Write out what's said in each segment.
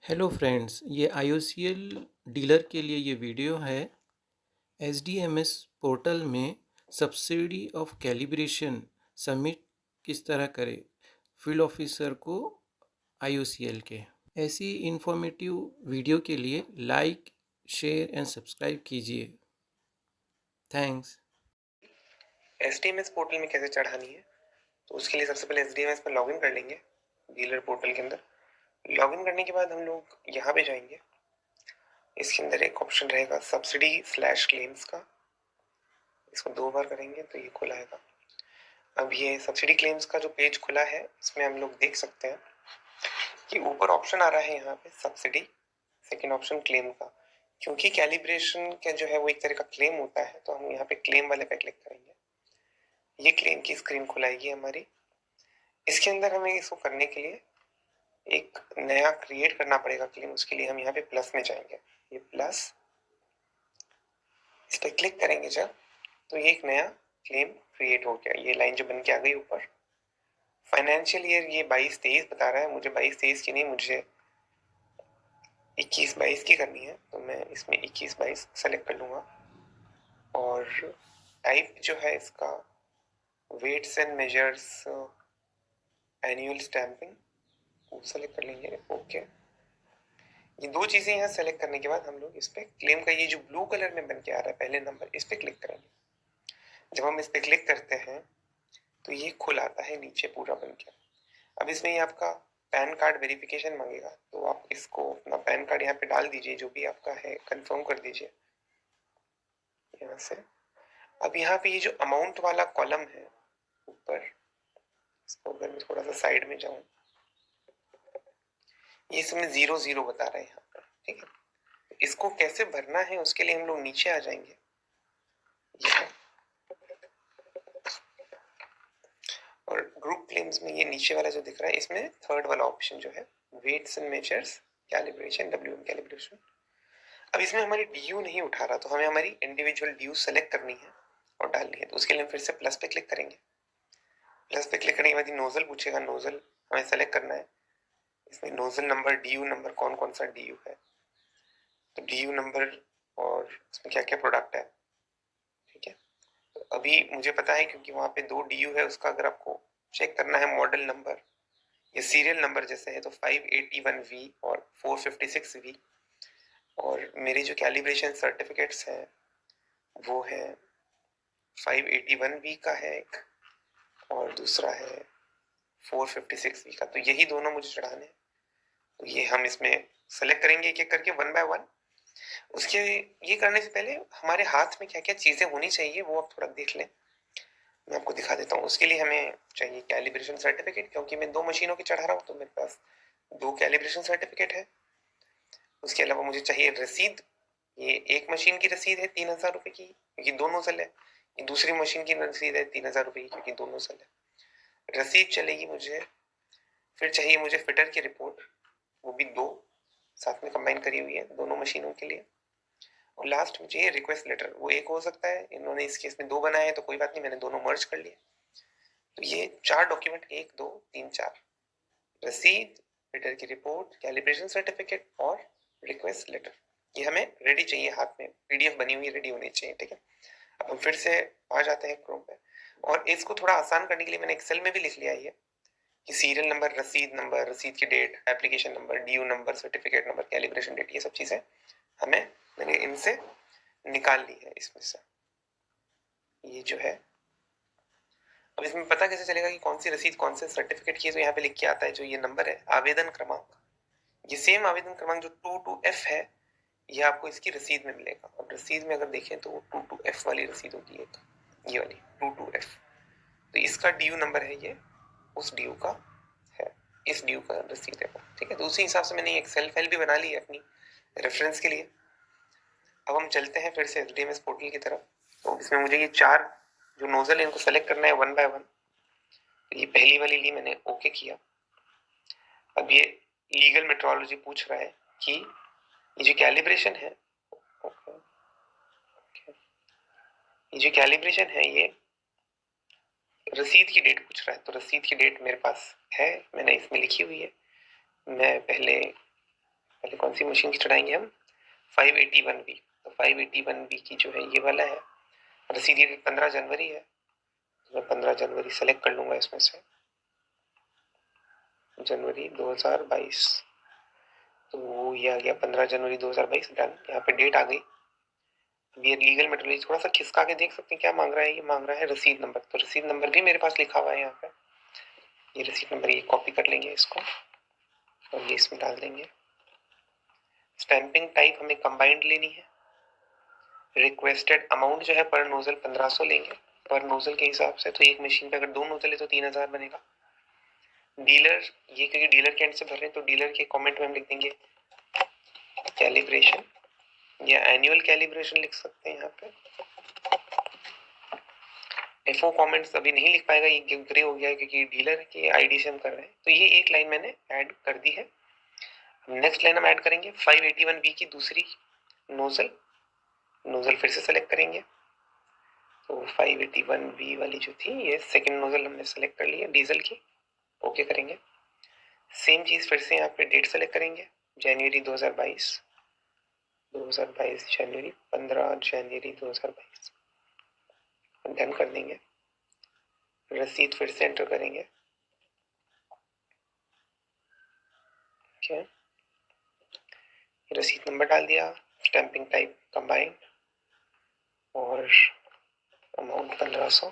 Hello friends, ये IOCL dealer के लिए ये वीडियो है। SDMS पोर्टल में सब्सिडी ऑफ कैलिब्रेशन सबमिट किस तरह करें फील्ड ऑफिसर को IOCL के। ऐसी इंफॉर्मेटिव वीडियो के लिए लाइक, शेयर एंड सब्सक्राइब कीजिए। थैंक्स। एसडीएमएस पोर्टल में कैसे चढ़ानी है, तो उसके लिए सबसे पहले एसडीएमएस पर लॉगिन कर लेंगे। डीलर पोर्टल के अंदर लॉगिन करने के बाद हम लोग यहाँ पे जाएंगे। इसके अंदर एक ऑप्शन रहेगा सब्सिडी स्लैश क्लेम्स का। इसको 2 बार करेंगे तो ये खुला आएगा। अब ये सब्सिडी क्लेम्स का जो पेज खुला है, इसमें हम लोग देख सकते हैं कि ऊपर ऑप्शन आ रहा है यहाँ पे सब्सिडी, सेकेंड ऑप्शन क्लेम का। क्योंकि कैलिब्रेशन का जो है वो एक तरह का क्लेम होता है, तो हम यहाँ पे क्लेम वाले पे क्लिक करेंगे। ये क्लेम की स्क्रीन खुलाएगी हमारी। इसके अंदर हमें इसको करने के लिए एक नया क्रिएट करना पड़ेगा क्लेम। उसके लिए हम यहाँ पे प्लस में जाएंगे। ये प्लस, इस पर क्लिक करेंगे जब, तो ये एक नया क्लेम क्रिएट हो गया। ये लाइन जो बन के आ गई ऊपर, फाइनेंशियल ईयर ये 22-23 बता रहा है। मुझे 22-23 की नहीं, मुझे 21-22 की करनी है, तो मैं इसमें 21-22 सेलेक्ट कर लूंगा। और टाइप जो है इसका weights and measures annual stamping, वो सेलेक्ट कर लेंगे। ओके, ये 2 चीजें यहाँ सेलेक्ट करने के बाद हम लोग इस पे क्लेम का ये जो ब्लू कलर में बन के आ रहा है पहले नंबर, इस पे क्लिक करेंगे। जब हम इस पे क्लिक करते हैं तो ये खुल आता है नीचे पूरा बन के। अब इसमें ये आपका पैन कार्ड वेरिफिकेशन मांगेगा, तो आप इसको अपना पैन कार्ड यहाँ पे डाल दीजिए, जो भी आपका है कंफर्म कर दीजिए यहाँ से। अब यहाँ पे ये जो अमाउंट वाला कॉलम है ऊपर, इसको अगर मैं थोड़ा सा साइड में जाऊं, ये इसमें 0-0 बता रहा है यहाँ पर। ठीक है, इसको कैसे भरना है उसके लिए हम लोग नीचे आ जाएंगे। यह और ग्रुप क्लेम्स में ये नीचे वाला जो दिख रहा है, इसमें थर्ड वाला ऑप्शन जो है weights and measures calibration, WM calibration. अब इसमें हमारी DU नहीं उठा रहा, तो हमें हमारी इंडिविजुअल DU सेलेक्ट करनी है और डालनी है। तो उसके लिए हम फिर से प्लस पे क्लिक करेंगे। प्लस पे क्लिक करने के बाद नोजल पूछेगा, नोजल हमें सेलेक्ट करना है। इसमें नोजल नंबर, DU नंबर, कौन कौन सा DU है, तो DU नंबर और इसमें क्या क्या प्रोडक्ट है। ठीक है, तो अभी मुझे पता है क्योंकि वहां पे 2 DU है। उसका अगर आपको चेक करना है मॉडल नंबर या सीरियल नंबर जैसे है, तो 581V और 456V। और मेरे जो कैलिब्रेशन सर्टिफिकेट्स हैं वो है 581V का है एक, और दूसरा है 456V का। तो यही दोनों मुझे चढ़ाने हैं। तो ये हम इसमें सेलेक्ट करेंगे एक एक करके, 1 by 1। उसके ये करने से पहले हमारे हाथ में क्या क्या चीजें होनी चाहिए वो आप थोड़ा देख लें, मैं आपको दिखा देता हूँ। उसके लिए हमें चाहिए कैलिब्रेशन सर्टिफिकेट, क्योंकि मैं 2 मशीनों की चढ़ा रहा हूँ, तो मेरे पास 2 कैलिब्रेशन सर्टिफिकेट है। उसके अलावा मुझे चाहिए रसीद। ये एक मशीन की रसीद है 3,000 रुपए की, क्योंकि 2 नोजल है। ये दूसरी मशीन की रसीद है 3,000 रुपए की, क्योंकि 2 नोजल है। रसीद चलेगी मुझे। फिर चाहिए मुझे फिटर की रिपोर्ट, वो भी 2 साथ में कंबाइन करी हुई है दोनों मशीनों के लिए। और लास्ट मुझे ये रिक्वेस्ट लेटर, वो एक हो सकता है, इन्होंने इस केस में 2 बनाए हैं, तो कोई बात नहीं, मैंने दोनों मर्ज कर लिए। तो ये 4 डॉक्यूमेंट, 1 2 3 4, रसीद, फिटर की रिपोर्ट, कैलिब्रेशन सर्टिफिकेट और रिक्वेस्ट लेटर, ये हमें रेडी चाहिए हाथ में, PDF बनी हुई रेडी होनी चाहिए। ठीक है, अब हम फिर से आ जाते हैं क्रोम पे, और इसको थोड़ा आसान करने के लिए मैंने एक्सेल में भी लिख लिया है कि सीरियल नंबर, नंबर, रसीद की date, application number, DU number, certificate number, calibration date, ये सब चीजें हमें, मैंने इनसे निकाल ली है इसमें से। ये जो है, अब इसमें पता कैसे चलेगा कि कौन सी रसीद कौन से सर्टिफिकेट की है, तो यहाँ पे लिख के आता है जो ये नंबर है, आवेदन क्रमांक। ये सेम आवेदन क्रमांक जो 22F है, ये आपको इसकी रसीद में मिलेगा। और रसीद में अगर देखें तो 22F वाली रसीद होगी एक, ये वाली 22F। तो इसका DU नंबर है ये, उस DU का है, इस DU का रसीद है वो। ठीक है, तो उसी हिसाब से मैंने एक्सेल फाइल भी बना ली है अपनी रेफरेंस के लिए। अब हम चलते हैं फिर से SDMS पोर्टल की तरफ। तो इसमें मुझे ये 4 जो नोजल है इनको सेलेक्ट करना है 1 by 1। तो ये पहली वाली ली, मैंने ओके किया। अब ये लीगल मेट्रोलॉजी पूछ रहा है कि ये जो कैलिब्रेशन है, ओके, ये जो कैलिब्रेशन है ये रसीद की डेट पूछ रहा है। तो रसीद की डेट मेरे पास है, मैंने इसमें लिखी हुई है। मैं पहले कौन सी मशीन की चढ़ाएंगे हम? 581B। तो 581B की जो है ये वाला है, रसीद डेट 15 जनवरी है, तो मैं 15 जनवरी सेलेक्ट कर लूंगा इसमें से, जनवरी 2022। तो ये आ गया 15 जनवरी 2022, डन। यहाँ पे डेट आ गई। अब ये लीगल मेट्रोलॉजी थोड़ा सा खिसका के देख सकते हैं क्या मांग रहा है। ये मांग रहा है रसीद नंबर, तो रसीद नंबर भी मेरे पास लिखा हुआ है यहाँ पे। ये रसीद नंबर, ये कॉपी कर लेंगे इसको और ये इसमें डाल देंगे। स्टैंपिंग टाइप हमें कंबाइंड लेनी है। रिक्वेस्टेड अमाउंट जो है पर नोजल 1500 लेंगे पर नोजल के हिसाब से। तो एक मशीन पे अगर 2 नोजल है तो 3000 बनेगा। डीलर, ये क्योंकि डीलर के एंड से भर रहे हैं तो डीलर के कमेंट में हम लिख देंगे कैलिब्रेशन या एनुअल कैलिब्रेशन लिख सकते हैं यहाँ पे। एफओ कमेंट्स अभी नहीं लिख पाएगा, ये ग्रे हो गया है क्योंकि डीलर के आईडी से हम कर रहे हैं। तो ये एक लाइन मैंने ऐड कर दी है। नेक्स्ट लाइन हम ऐड करेंगे 581B की दूसरी नोजल। नोजल फिर से सेलेक्ट करेंगे, तो 581B वाली जो थी ये सेकंड नोजल हमने सेलेक्ट कर लिया डीजल की। ओके करेंगे। सेम चीज फिर से यहाँ पे डेट सेलेक्ट करेंगे, जनवरी 2022, 2022 जनवरी, 15 जनवरी 2022, डन कर देंगे। रसीद फिर से एंटर करेंगे। रसीद नंबर डाल दिया, स्टैंपिंग टाइप कंबाइंड और अमाउंट 1500।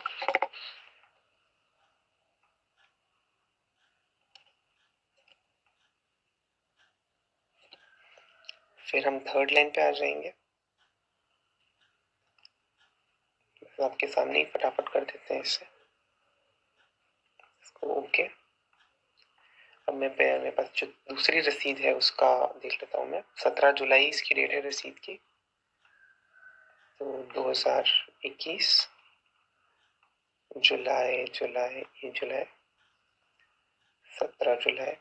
फिर हम थर्ड लाइन पे आ जाएंगे, तो आपके सामने ही फटाफट कर देते हैं इससे इसको। ओके। अब मेरे पास जो दूसरी रसीद है उसका देख लेता हूँ मैं। 17 जुलाई इसकी डेट है रसीद की, तो 2021 जुलाई, 17 जुलाई।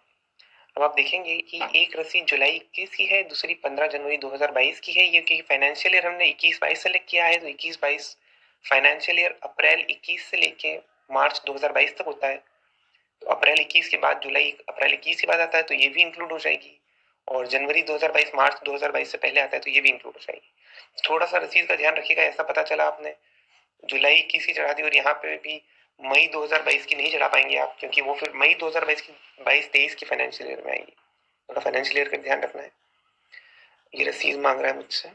अब आप देखेंगे कि एक रसीद जुलाई 21 की है, दूसरी 15 जनवरी 2022 की है। ये क्योंकि फाइनेंशियल ईयर हमने 21-22 सेलेक्ट किया है, तो 21-22 फाइनेंशियल ईयर अप्रैल 21 से लेके मार्च 2022 तक होता है। तो अप्रैल 21 के बाद जुलाई अप्रैल 21 के बाद आता है, तो ये भी इंक्लूड हो जाएगी। और जनवरी 2022 मार्च 2022 से पहले आता है, तो ये भी इंक्लूड हो जाएगी। थोड़ा सा रसीद का ध्यान रखिएगा। ऐसा पता चला आपने जुलाई 21 की चढ़ा दी और यहाँ पे भी मई 2022 की नहीं चढ़ा पाएंगे आप, क्योंकि वो फिर मई 2022 की 22-23 की फाइनेंशियल ईयर में आएगी। थोड़ा फाइनेंशियल ईयर का ध्यान रखना है। ये रसीद मांग रहा है मुझसे,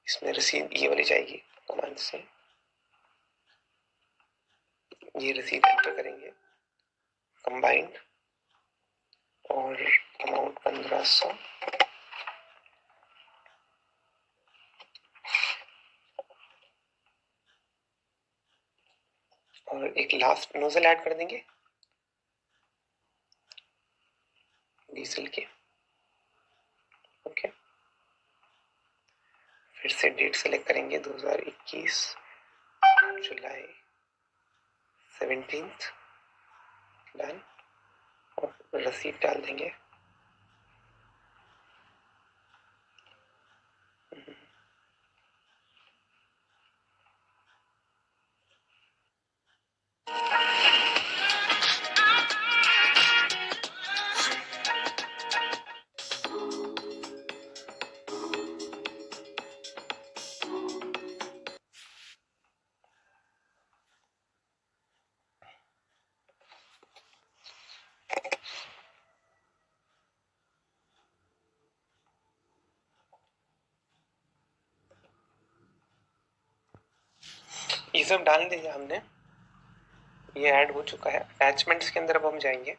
इसमें रसीद ये वाली जाएगी कमांड से। ये रसीद एंटर करेंगे, कंबाइंड और अमाउंट 1500। और एक लास्ट नोजल ऐड कर देंगे डीजल के। ओके। फिर से डेट सेलेक्ट करेंगे 2021 जुलाई 17, डन। और रसीद डाल देंगे। ये सब डाल दिया हमने, ये ऐड हो चुका है। अटैचमेंट्स के अंदर अब हम जाएंगे।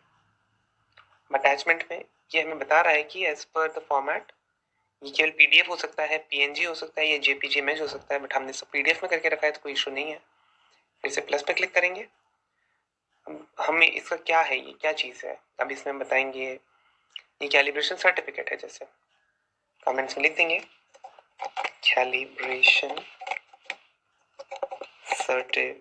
अटैचमेंट में ये हमें बता रहा है कि एज पर द फॉर्मेट, ये केवल पीडीएफ हो सकता है, पीएनजी हो सकता है, या जेपीजी इमेज हो सकता है, बट हमने सब पीडीएफ में करके रखा है तो कोई इशू नहीं है। फिर से प्लस पे क्लिक करेंगे। हमें इसका क्या है, ये क्या चीज़ है, अब इसमें बताएंगे। ये कैलिब्रेशन सर्टिफिकेट है, जैसे कमेंट्स में लिख देंगे कैलिब्रेशन सर्टिफिकेट।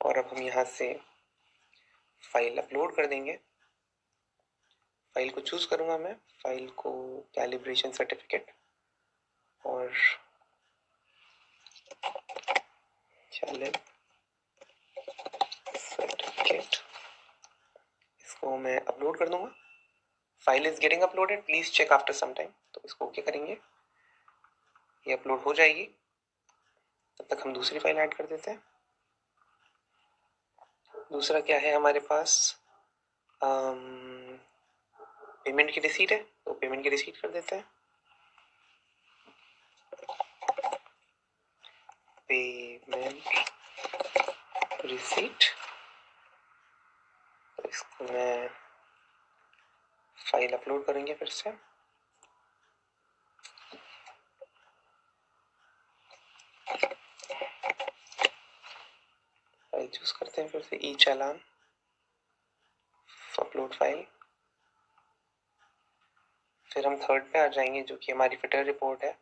और अब हम यहाँ से फाइल अपलोड कर देंगे। फाइल को चूज करूंगा मैं, फाइल को कैलिब्रेशन सर्टिफिकेट और सर्टिफिकेट इसको मैं अपलोड कर दूंगा। File is getting uploaded, please check after some time. तो इसको ओके करेंगे, ये अपलोड हो जाएगी। तब तक हम दूसरी फाइल ऐड कर देते हैं। दूसरा क्या है हमारे पास, पेमेंट की रिसीट है, तो पेमेंट की रिसीट कर देते हैं। पेमेंट रिसीट, तो इसको मैं फाइल अपलोड करेंगे फिर से। फाइल चूज करते हैं फिर से, ई चालान, अपलोड फाइल। फिर हम थर्ड पे आ जाएंगे जो कि हमारी फिटर रिपोर्ट है।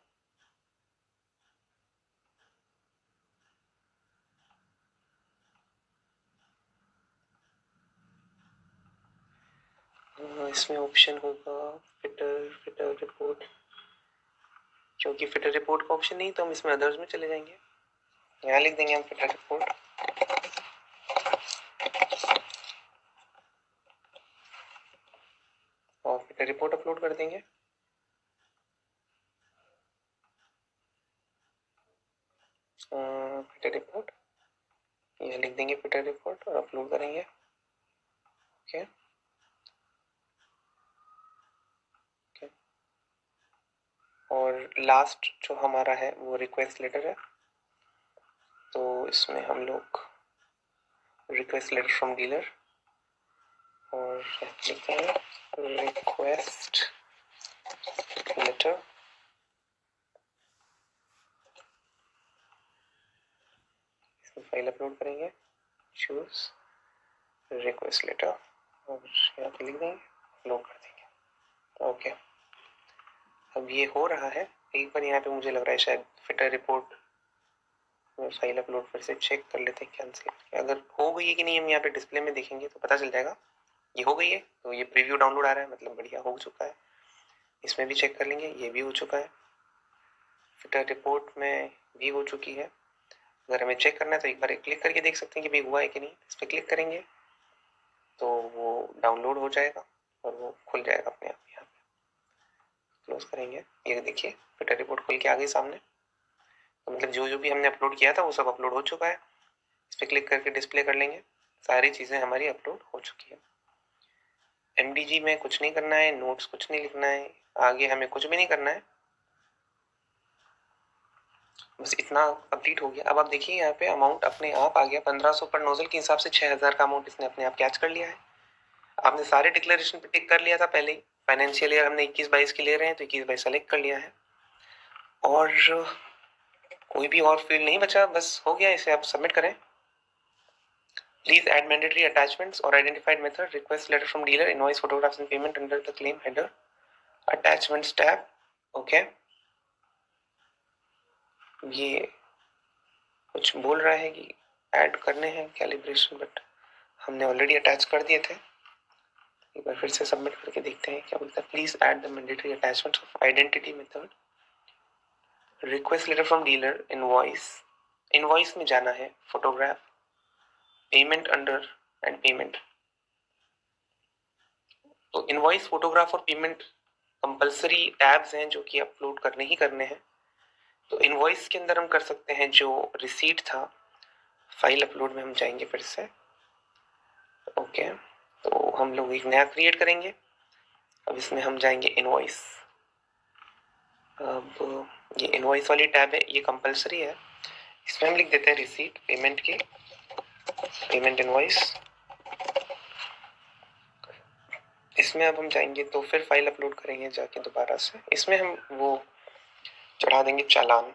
इसमें ऑप्शन होगा फिटर रिपोर्ट, क्योंकि फिटर रिपोर्ट का ऑप्शन नहीं तो हम इसमें अदर्स में चले जाएंगे। यहाँ लिख देंगे हम फिटर रिपोर्ट। और फिटर रिपोर्ट अपलोड कर देंगे। फिटर रिपोर्ट, यहाँ लिख देंगे फिटर रिपोर्ट और अपलोड करेंगे। Okay okay. और लास्ट जो हमारा है वो रिक्वेस्ट लेटर है, तो इसमें हम लोग रिक्वेस्ट लेटर फ्रॉम डीलर और लिखते हैं रिक्वेस्ट लेटर। इसमें फाइल अपलोड करेंगे, चूज रिक्वेस्ट लेटर और यहाँ पे लिख देंगे, अपलोड कर देंगे। ओके, अब ये हो रहा है। एक बार यहाँ पे मुझे लग रहा है शायद फिटर रिपोर्ट में फाइल अपलोड फिर से चेक कर लेते हैं, कैंसिल अगर हो गई है कि नहीं। हम यहाँ पे डिस्प्ले में देखेंगे तो पता चल जाएगा। ये हो गई है, तो ये प्रीव्यू डाउनलोड आ रहा है, मतलब बढ़िया हो चुका है। इसमें भी चेक कर लेंगे, ये भी हो चुका है। फिटर रिपोर्ट में भी हो चुकी है। अगर हमें चेक करना है तो एक बार क्लिक करके देख सकते हैं कि भाई हुआ है कि नहीं। इस पर क्लिक करेंगे तो वो डाउनलोड हो जाएगा और वो खुल जाएगा अपने आप। यहाँ पे क्लोज करेंगे, ये देखिए फिटर रिपोर्ट खुल के आ गई सामने। तो मतलब जो जो भी हमने अपलोड किया था वो सब अपलोड हो चुका है। इस पर क्लिक करके डिस्प्ले कर लेंगे, सारी चीज़ें हमारी अपलोड हो चुकी है। MDG में कुछ नहीं करना है, नोट्स कुछ नहीं लिखना है, आगे हमें कुछ भी नहीं करना है, बस इतना कंप्लीट हो गया। अब आप देखिए यहाँ पे अमाउंट अपने आप आ गया 1500 पर नोजल के हिसाब से 6000 का अमाउंट इसने अपने आप कैच कर लिया है। आपने सारे डिक्लेरेशन पे टिक कर लिया था पहले ही। फाइनेंशियल ईयर हमने 21-22 की ले रहे हैं तो 21-22 सेलेक्ट कर लिया है और कोई भी और फील्ड नहीं बचा, बस हो गया। इसे आप सबमिट करें। Please add mandatory attachments or identified method. Request letter from dealer, invoice, photographs and payment under the claim header. Attachments tab. Okay. ये कुछ बोल रहा है कि ऐड करने हैं कैलिब्रेशन, बट हमने ऑलरेडी अटैच कर दिए थे। एक बार फिर से सबमिट करके देखते हैं क्या बोलता है। Please add the mandatory attachments of identity method, request letter from dealer, invoice. Invoice में जाना है, photograph, payment under and payment. तो इनवॉइस, फोटोग्राफ और पेमेंट कंपलसरी टैब्स हैं जो कि अपलोड करने ही करने हैं। तो इनवॉइस के अंदर हम कर सकते हैं जो रिसीट था। फाइल अपलोड में हम जाएंगे फिर से। ओके, तो हम लोग एक नया क्रिएट करेंगे। अब इसमें हम जाएंगे इनवॉइस। अब ये इनवॉइस वाली टैब है, ये कंपलसरी है। इसमें हम लिख देते हैं रिसीट पेमेंट की, पेमेंट इनवॉइस। इसमें अब हम जाएंगे तो फिर फाइल अपलोड करेंगे जाके दोबारा से। इसमें हम वो चढ़ा देंगे चालान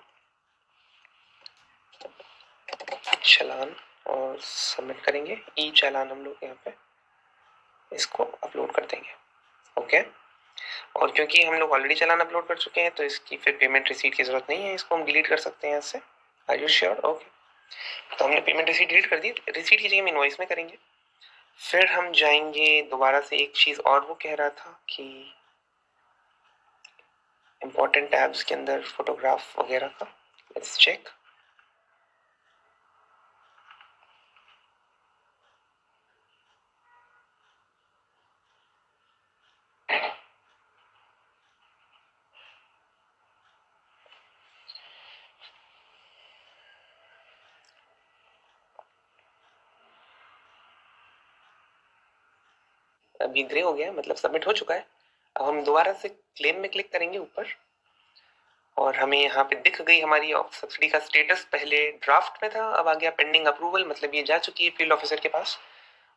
और सबमिट करेंगे। ई चालान हम लोग यहाँ पे इसको अपलोड कर देंगे। ओके, और क्योंकि हम लोग ऑलरेडी चालान अपलोड कर चुके हैं तो इसकी फिर पेमेंट रिसीट की जरूरत नहीं है, इसको हम डिलीट कर सकते हैं यहाँ से। Are you sure? ओके, तो हमने पेमेंट रिसीट डिलीट कर दी। रिसीट की जगह हम इनवॉइस में करेंगे। फिर हम जाएंगे दोबारा से, एक चीज और वो कह रहा था कि इंपॉर्टेंट टैब्स के अंदर फोटोग्राफ वगैरह का, लेट्स चेक। अभी ग्रे हो गया है, मतलब सबमिट हो चुका है। अब हम दोबारा से क्लेम में क्लिक करेंगे ऊपर, और हमें यहाँ पे दिख गई हमारी सब्सिडी का स्टेटस। पहले ड्राफ्ट में था, अब आ गया पेंडिंग अप्रूवल, मतलब ये जा चुकी है फील्ड ऑफिसर के पास।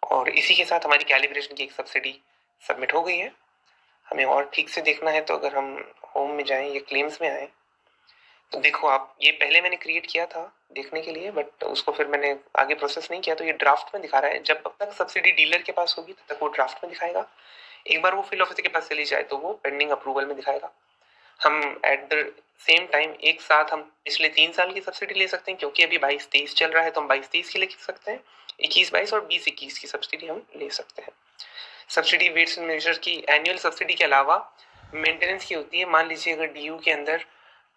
और इसी के साथ हमारी कैलिब्रेशन की एक सब्सिडी सबमिट हो गई है। हमें और ठीक से देखना है तो अगर हम होम में जाएं या क्लेम्स में आए तो देखो आप, ये पहले मैंने क्रिएट किया था देखने के लिए, बट उसको फिर मैंने आगे प्रोसेस नहीं किया, तो ये ड्राफ्ट में दिखा रहा है। जब तक सब्सिडी डीलर के पास होगी तब तक वो ड्राफ्ट में दिखाएगा। एक बार वो फील्ड ऑफिसर के पास चली जाए तो वो पेंडिंग अप्रूवल में दिखाएगा। हम एट द सेम टाइम एक साथ हम पिछले 3 साल की सब्सिडी ले सकते हैं, क्योंकि अभी 22-23 चल रहा है, तो हम 22-23 की ले सकते हैं, 21-22 और 20-21 की सब्सिडी हम ले सकते हैं। सब्सिडी वेट्स एंड मेजर्स की एनुअल सब्सिडी के अलावा मेंटेनेंस की होती है। मान लीजिए अगर डीयू के अंदर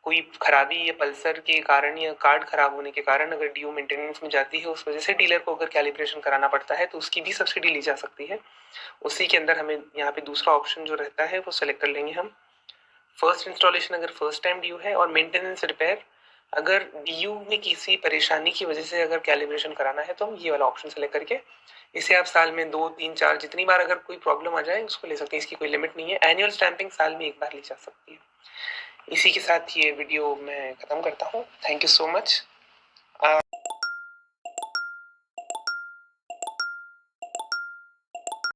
कोई खराबी या पल्सर के कारण या कार्ड खराब होने के कारण अगर डीयू मेंटेनेंस में जाती है, उस वजह से डीलर को अगर कैलिब्रेशन कराना पड़ता है, तो उसकी भी सब्सिडी ली जा सकती है। उसी के अंदर हमें यहाँ पे दूसरा ऑप्शन जो रहता है वो सेलेक्ट कर लेंगे हम। फर्स्ट इंस्टॉलेशन अगर फर्स्ट टाइम ड्यू है, और मेंटेनेंस रिपेयर अगर डीयू में किसी परेशानी की वजह से अगर कैलिब्रेशन कराना है, तो हम ये वाला ऑप्शन सेलेक्ट करके इसे आप साल में 2-3-4 जितनी बार अगर कोई प्रॉब्लम आ जाए उसको ले सकते हैं। इसकी कोई लिमिट नहीं है। एनुअल स्टैंपिंग साल में एक बार ली जा सकती है। इसी के साथ ये वीडियो मैं खत्म करता हूँ। Thank you so much.